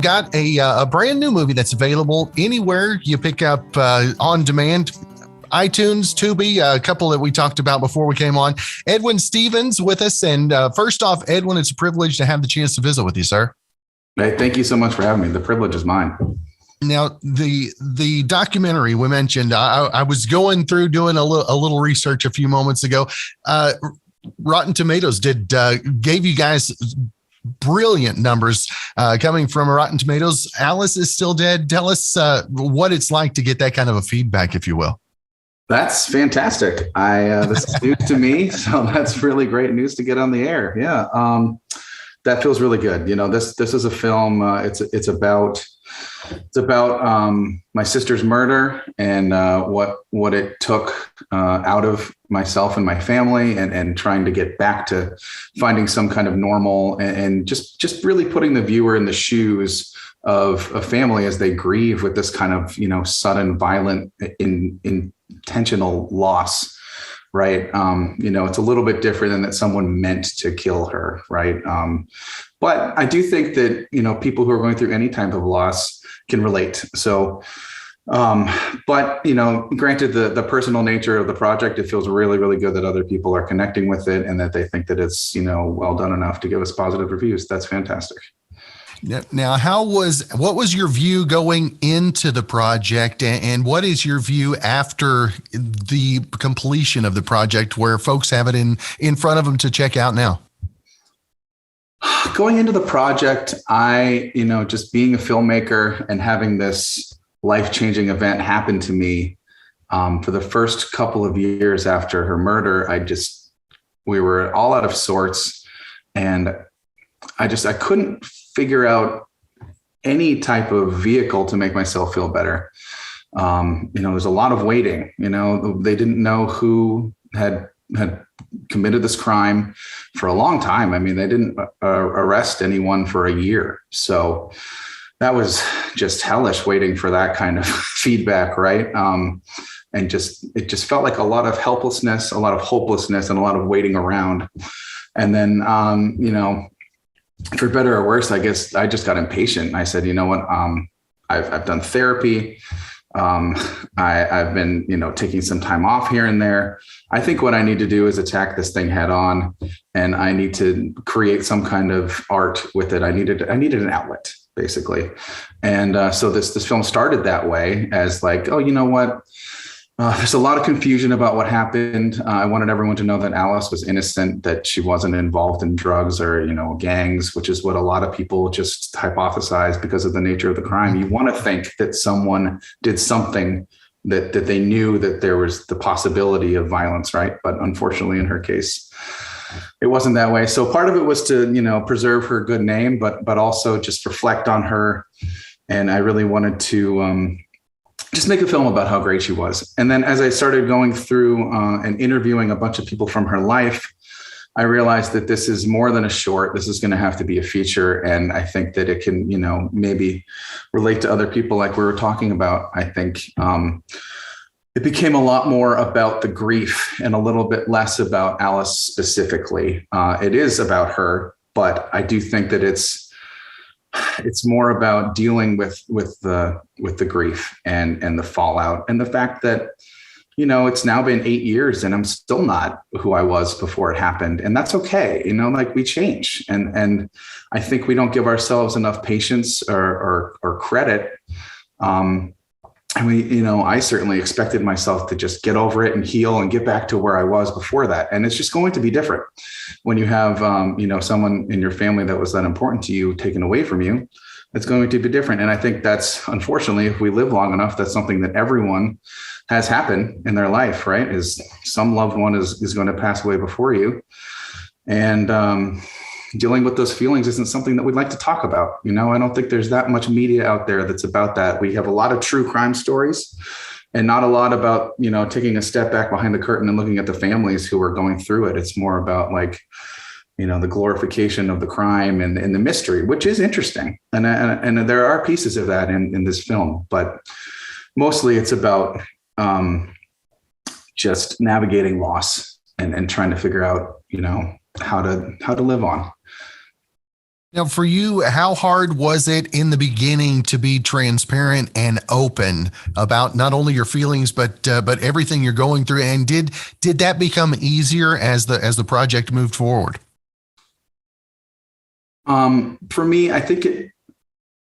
got a brand new movie that's available anywhere you pick up on demand. iTunes, Tubi, a couple that we talked about before we came on. Edwin Stevens with us. And first off, Edwin, it's a privilege to have the chance to visit with you, sir. Hey, thank you so much for having me. The privilege is mine. Now, the documentary we mentioned, I was going through doing a little research a few moments ago. Rotten Tomatoes gave you guys brilliant numbers coming from Rotten Tomatoes. Alice is Still Dead. Tell us what it's like to get that kind of a feedback, if you will. That's fantastic. This is news to me, so that's really great news to get on the air. Yeah, that feels really good. You know, this is a film. It's about my sister's murder and what it took out of myself and my family, and trying to get back to finding some kind of normal, and just really putting the viewer in the shoes of a family as they grieve with this kind of, sudden, violent, intentional loss. Right. It's a little bit different than that someone meant to kill her. Right. But I do think that, people who are going through any type of loss can relate. So, but, granted the personal nature of the project, it feels really, really good that other people are connecting with it and that they think that it's, well done enough to give us positive reviews. That's fantastic. Now, what was your view going into the project, and what is your view after the completion of the project, where folks have it in front of them to check out now? Going into the project, just being a filmmaker and having this life-changing event happen to me, for the first couple of years after her murder, we were all out of sorts, and I couldn't figure out any type of vehicle to make myself feel better. There's a lot of waiting. They didn't know who had committed this crime for a long time. I mean, they didn't arrest anyone for a year. So that was just hellish, waiting for that kind of feedback, right? And it just felt like a lot of helplessness, a lot of hopelessness, and a lot of waiting around. And then, for better or worse, I guess I just got impatient. I said, you know what? I've done therapy. I've been, taking some time off here and there. I think what I need to do is attack this thing head on, and I need to create some kind of art with it. I needed an outlet, basically. And so this film started that way, as like, oh, you know what? There's a lot of confusion about what happened. I wanted everyone to know that Alice was innocent, that she wasn't involved in drugs or, gangs, which is what a lot of people just hypothesize because of the nature of the crime. You want to think that someone did something that they knew that there was the possibility of violence, right? But unfortunately, in her case, it wasn't that way. So part of it was to, preserve her good name, but also just reflect on her. And I really wanted to just make a film about how great she was. And then as I started going through and interviewing a bunch of people from her life, I realized that this is more than a short. This is going to have to be a feature. And I think that it can, maybe relate to other people like we were talking about. I think it became a lot more about the grief and a little bit less about Alice specifically. It is about her, but I do think that it's more about dealing with the grief and the fallout, and the fact that, it's now been 8 years and I'm still not who I was before it happened. And that's okay. We change. And I think we don't give ourselves enough patience or credit. I certainly expected myself to just get over it and heal and get back to where I was before that. And it's just going to be different when you have, someone in your family that was that important to you taken away from you. It's going to be different. And I think that's, unfortunately, if we live long enough, that's something that everyone has happened in their life, right? Is some loved one is going to pass away before you. And dealing with those feelings isn't something that we'd like to talk about. I don't think there's that much media out there that's about that. We have a lot of true crime stories and not a lot about, taking a step back behind the curtain and looking at the families who are going through it. It's more about the glorification of the crime and the mystery, which is interesting. And there are pieces of that in this film, but mostly it's about just navigating loss and trying to figure out, how to live on. Now, for you, how hard was it in the beginning to be transparent and open about not only your feelings but everything you're going through? And did that become easier as the project moved forward? For me, I think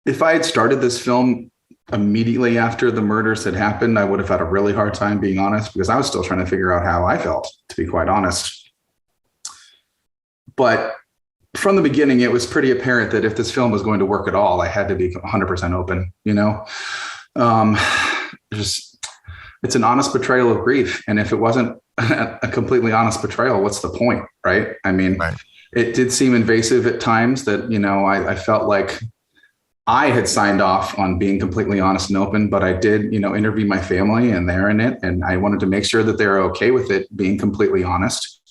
if I had started this film immediately after the murders had happened, I would have had a really hard time being honest, because I was still trying to figure out how I felt, to be quite honest. But from the beginning, it was pretty apparent that if this film was going to work at all, I had to be 100% open, it's an honest portrayal of grief. And if it wasn't a completely honest portrayal, what's the point? Right. I mean, right. It did seem invasive at times that, I felt like I had signed off on being completely honest and open, but I did, interview my family and they're in it. And I wanted to make sure that they were okay with it being completely honest.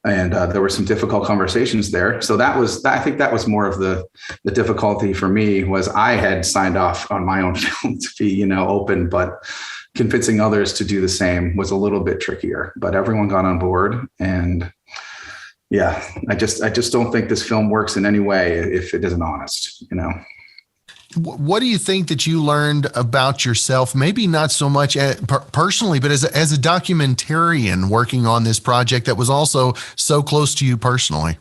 And there were some difficult conversations there. So I think that was more of the difficulty for me, was I had signed off on my own film to be, open, but convincing others to do the same was a little bit trickier, but everyone got on board. And yeah, I just don't think this film works in any way if it isn't honest, What do you think that you learned about yourself? Maybe not so much personally, but as a documentarian working on this project that was also so close to you personally.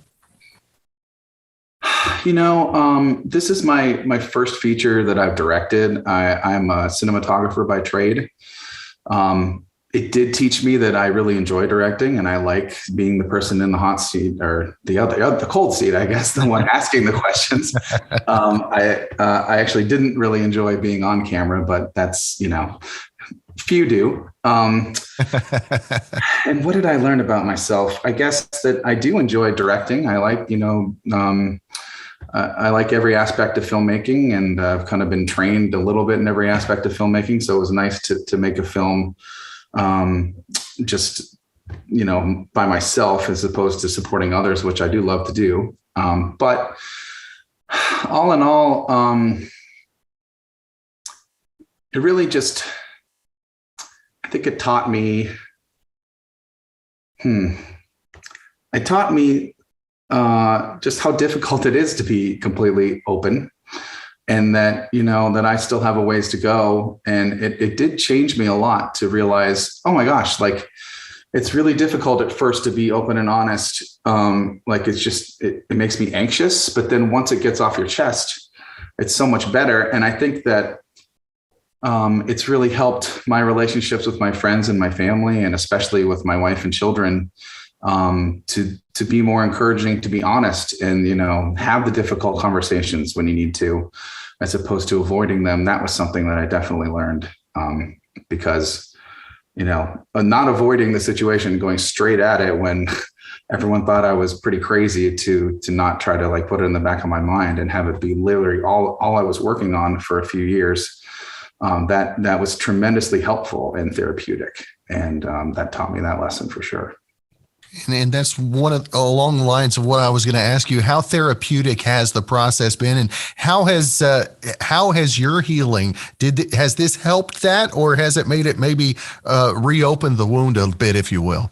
This is my first feature that I've directed. I'm a cinematographer by trade. It did teach me that I really enjoy directing, and I like being the person in the hot seat, or the cold seat, I guess, the one asking the questions. I actually didn't really enjoy being on camera, but that's, few do. And what did I learn about myself? I guess that I do enjoy directing. I like, I like every aspect of filmmaking, and I've kind of been trained a little bit in every aspect of filmmaking. So it was nice to make a film just, by myself, as opposed to supporting others, which I do love to do. But all in all, it really just, I think it taught me, just how difficult it is to be completely open. And that, that I still have a ways to go. And it did change me a lot to realize, oh my gosh, like, it's really difficult at first to be open and honest. Like, it's just, it makes me anxious. But then once it gets off your chest, it's so much better. And I think that it's really helped my relationships with my friends and my family, and especially with my wife and children, to be more encouraging, to be honest, and, have the difficult conversations when you need to, as opposed to avoiding them. That was something that I definitely learned, because, not avoiding the situation, going straight at it when everyone thought I was pretty crazy, to not try to like put it in the back of my mind and have it be literally all I was working on for a few years. That was tremendously helpful and therapeutic. And that taught me that lesson for sure. And that's along the lines of what I was going to ask you. How therapeutic has the process been, and how has your healing? Has this helped that, or has it made it maybe reopen the wound a bit, if you will?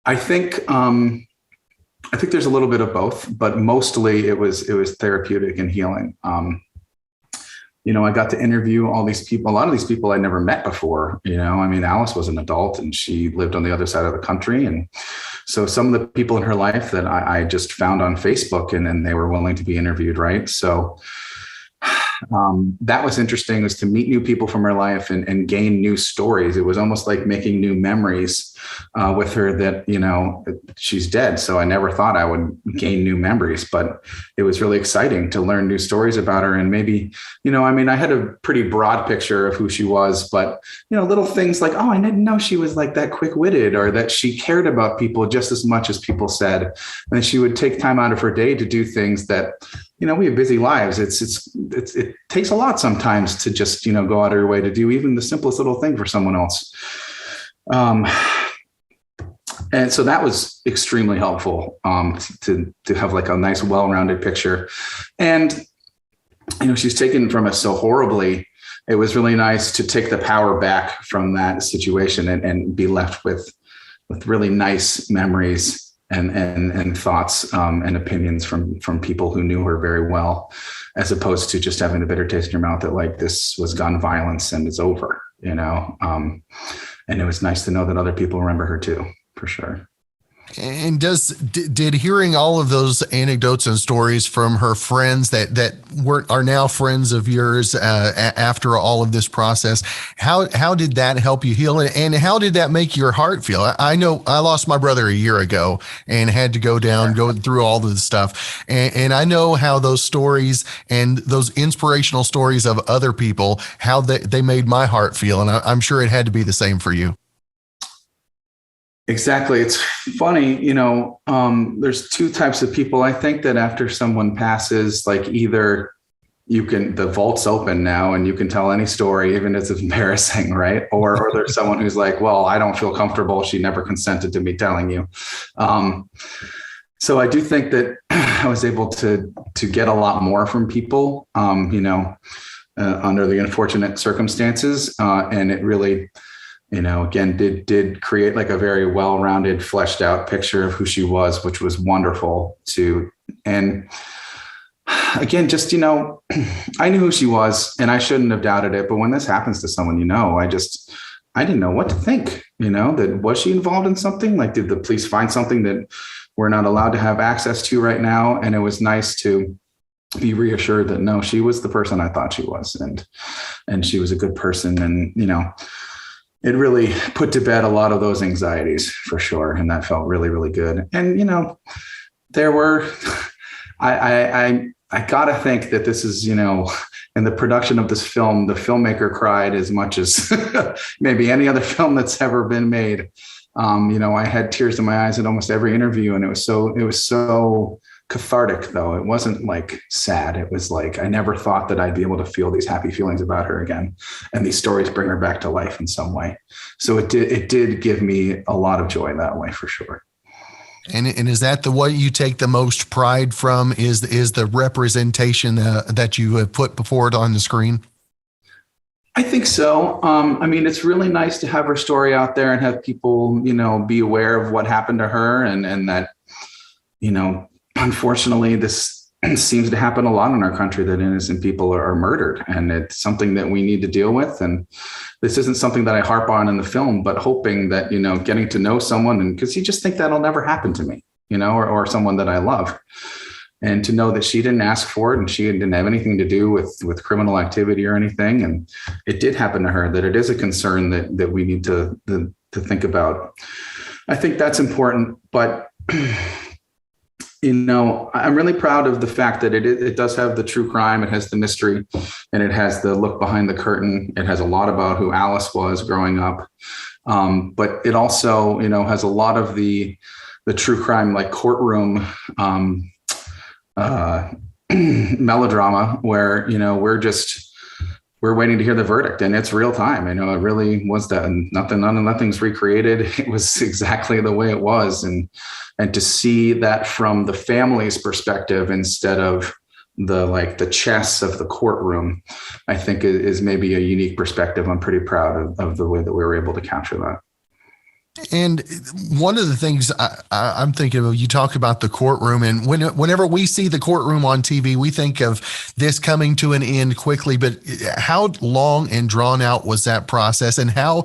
I think there's a little bit of both, but mostly it was therapeutic and healing. I got to interview all these people, a lot of these people I never met before. Alice was an adult and she lived on the other side of the country. And so some of the people in her life that I just found on Facebook, and then they were willing to be interviewed. Right. So that was interesting, was to meet new people from her life and gain new stories. It was almost like making new memories with her that, she's dead. So I never thought I would gain new memories, but it was really exciting to learn new stories about her. And maybe, I had a pretty broad picture of who she was, but, little things like, oh, I didn't know she was like that quick-witted, or that she cared about people just as much as people said. And she would take time out of her day to do things that, we have busy lives. It takes a lot sometimes to just, go out of your way to do even the simplest little thing for someone else. And so that was extremely helpful, to have like a nice, well-rounded picture. And, she's taken from us so horribly. It was really nice to take the power back from that situation and be left with really nice memories and thoughts and opinions from people who knew her very well, as opposed to just having the bitter taste in your mouth that like this was gun violence and it's over, and it was nice to know that other people remember her too, for sure. And did hearing all of those anecdotes and stories from her friends that are now friends of yours after all of this process, how did that help you heal, and how did that make your heart feel? I know I lost my brother a year ago and had to go through all of the stuff, and I know how those stories and those inspirational stories of other people, how they made my heart feel, and I'm sure it had to be the same for you. Exactly. It's funny, there's two types of people. I think that after someone passes, like either the vault's open now and you can tell any story, even if it's embarrassing, right? Or there's someone who's like, well, I don't feel comfortable. She never consented to me telling you. So I do think that I was able to get a lot more from people, under the unfortunate circumstances. And it really, again, did create like a very well-rounded, fleshed out picture of who she was, which was wonderful too. And again, just, I knew who she was and I shouldn't have doubted it. But when this happens to someone, I didn't know what to think, that was she involved in something? Like, did the police find something that we're not allowed to have access to right now? And it was nice to be reassured that no, she was the person I thought she was. And she was a good person. And, it really put to bed a lot of those anxieties for sure. And that felt really, really good. And, there were, I gotta think that this is, in the production of this film, the filmmaker cried as much as maybe any other film that's ever been made. I had tears in my eyes at almost every interview, and it was so cathartic, though. It wasn't like sad. It was like, I never thought that I'd be able to feel these happy feelings about her again. And these stories bring her back to life in some way. So it did give me a lot of joy that way, for sure. And is that what you take the most pride from, is the representation that you have put before it on the screen? I think so. It's really nice to have her story out there and have people, be aware of what happened to her, and that, unfortunately, this seems to happen a lot in our country, that innocent people are murdered, and it's something that we need to deal with. And this isn't something that I harp on in the film, but hoping that, getting to know someone, and because you just think that'll never happen to me, or someone that I love, and to know that she didn't ask for it and she didn't have anything to do with criminal activity or anything. And it did happen to her, that it is a concern that we need to think about. I think that's important, but I'm really proud of the fact that it does have the true crime. It has the mystery, and it has the look behind the curtain. It has a lot about who Alice was growing up. But it also, has a lot of the true crime, like courtroom melodrama, where, we're waiting to hear the verdict, and it's real time. It really was that, and nothing's recreated. It was exactly the way it was. And to see that from the family's perspective instead of the chess of the courtroom, I think is maybe a unique perspective. I'm pretty proud of the way that we were able to capture that. And one of the things I'm thinking of, you talk about the courtroom, and whenever we see the courtroom on TV, we think of this coming to an end quickly. But how long and drawn out was that process, and how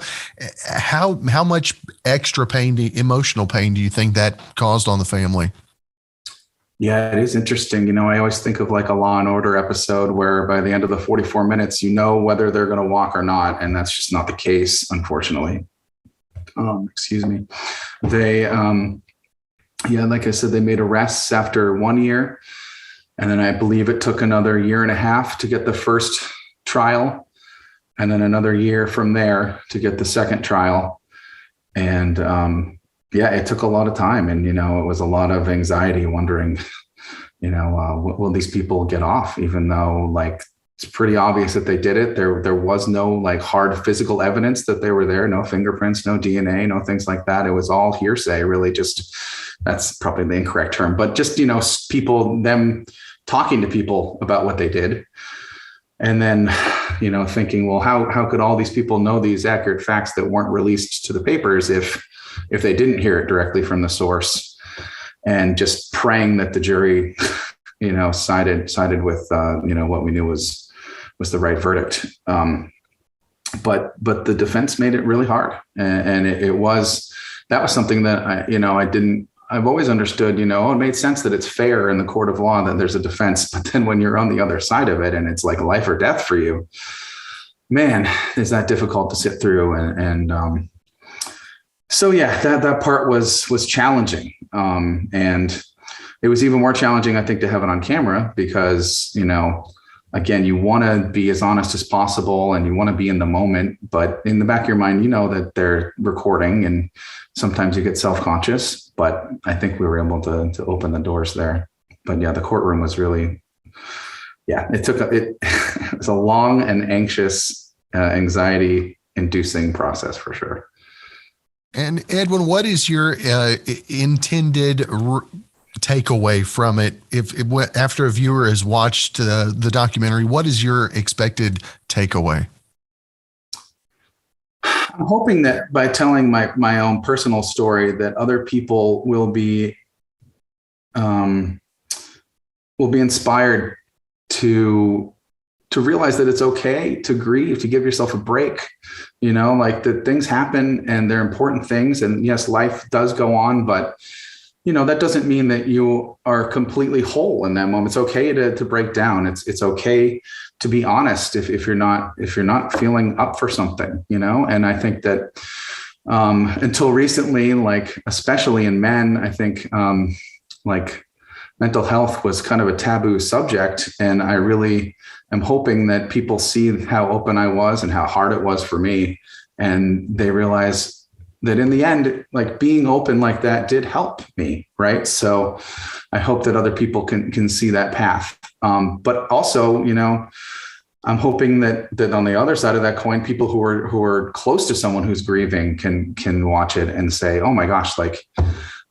much extra pain, emotional pain, do you think that caused on the family? Yeah, it is interesting. I always think of like a Law and Order episode where by the end of the 44 minutes, whether they're going to walk or not, and that's just not the case, unfortunately. Excuse me. They, like I said, they made arrests after 1 year. And then I believe it took another 1.5 years to get the first trial. And then another year from there to get the second trial. And it took a lot of time. And, it was a lot of anxiety, wondering, will these people get off, even though it's pretty obvious that they did it. There was no hard physical evidence that they were there, no fingerprints, no DNA, no things like that. It was all hearsay, really. Just, that's probably the incorrect term, but just, them talking to people about what they did. And then, thinking, well, how could all these people know these accurate facts that weren't released to the papers if they didn't hear it directly from the source? and just praying that the jury, sided with, what we knew was the right verdict. But the defense made it really hard. And that was something that I've always understood, it made sense that it's fair in the court of law that there's a defense, but then when you're on the other side of it and it's like life or death for you, man, is that difficult to sit through. So that part was challenging. And it was even more challenging, I think, to have it on camera because, again, you want to be as honest as possible and you want to be in the moment, but in the back of your mind, that they're recording and sometimes you get self-conscious, but I think we were able to open the doors there. But yeah, the courtroom was really, it was a long and anxious, anxiety inducing process for sure. And Edwin, what is your intended takeaway from it? If after a viewer has watched the documentary, what is your expected takeaway? I'm hoping that by telling my own personal story, that other people will be inspired to realize that it's okay to grieve, to give yourself a break, like that things happen and they're important things. And yes, life does go on, but that doesn't mean that you are completely whole in that moment. It's okay to break down. It's okay to be honest if you're not feeling up for something, and I think that until recently, like especially in men, I think like mental health was kind of a taboo subject. And I really am hoping that people see how open I was and how hard it was for me. And they realize that in the end, like being open like that did help me. Right. So I hope that other people can see that path. But also, I'm hoping that on the other side of that coin, people who are close to someone who's grieving can watch it and say, oh my gosh, like,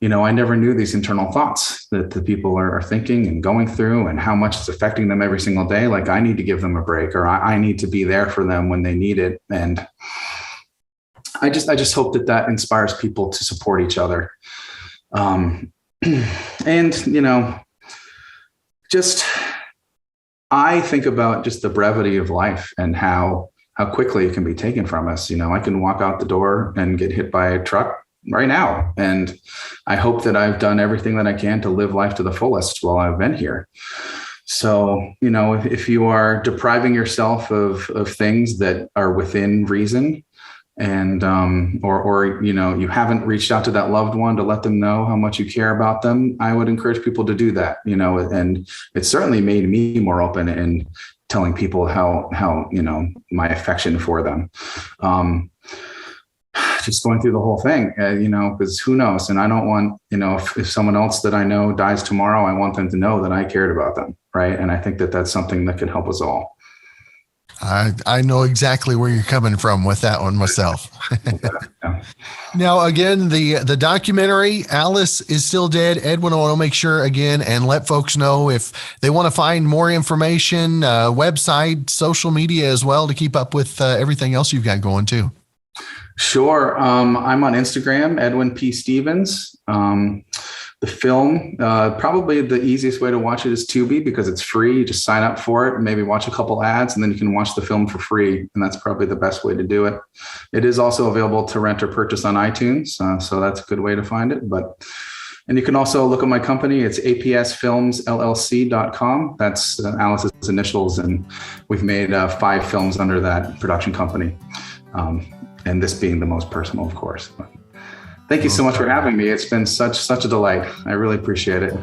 I never knew these internal thoughts that the people are thinking and going through and how much it's affecting them every single day. Like I need to give them a break, or I need to be there for them when they need it. And I just hope that inspires people to support each other. And, I think about just the brevity of life and how quickly it can be taken from us. I can walk out the door and get hit by a truck right now. And I hope that I've done everything that I can to live life to the fullest while I've been here. So, if you are depriving yourself of things that are within reason, and or you haven't reached out to that loved one to let them know how much you care about them, I would encourage people to do that. And it certainly made me more open in telling people how my affection for them. Just going through the whole thing, because who knows? And I don't want, if someone else that I know dies tomorrow, I want them to know that I cared about them. Right. And I think that that's something that can help us all. I know exactly where you're coming from with that one myself. Yeah. Now, again, the documentary, Alice is Still Dead. Edwin, I want to make sure again and let folks know if they want to find more information, website, social media as well, to keep up with everything else you've got going too. Sure. I'm on Instagram, Edwin P. Stevens. The film, probably the easiest way to watch it is Tubi because it's free. You just sign up for it and maybe watch a couple ads and then you can watch the film for free. And that's probably the best way to do it. It is also available to rent or purchase on iTunes. So that's a good way to find it. And you can also look at my company. It's apsfilmsllc.com. That's Alice's initials. And we've made 5 films under that production company. And this being the most personal, of course. Thank you so much for having me. It's been such a delight. I really appreciate it.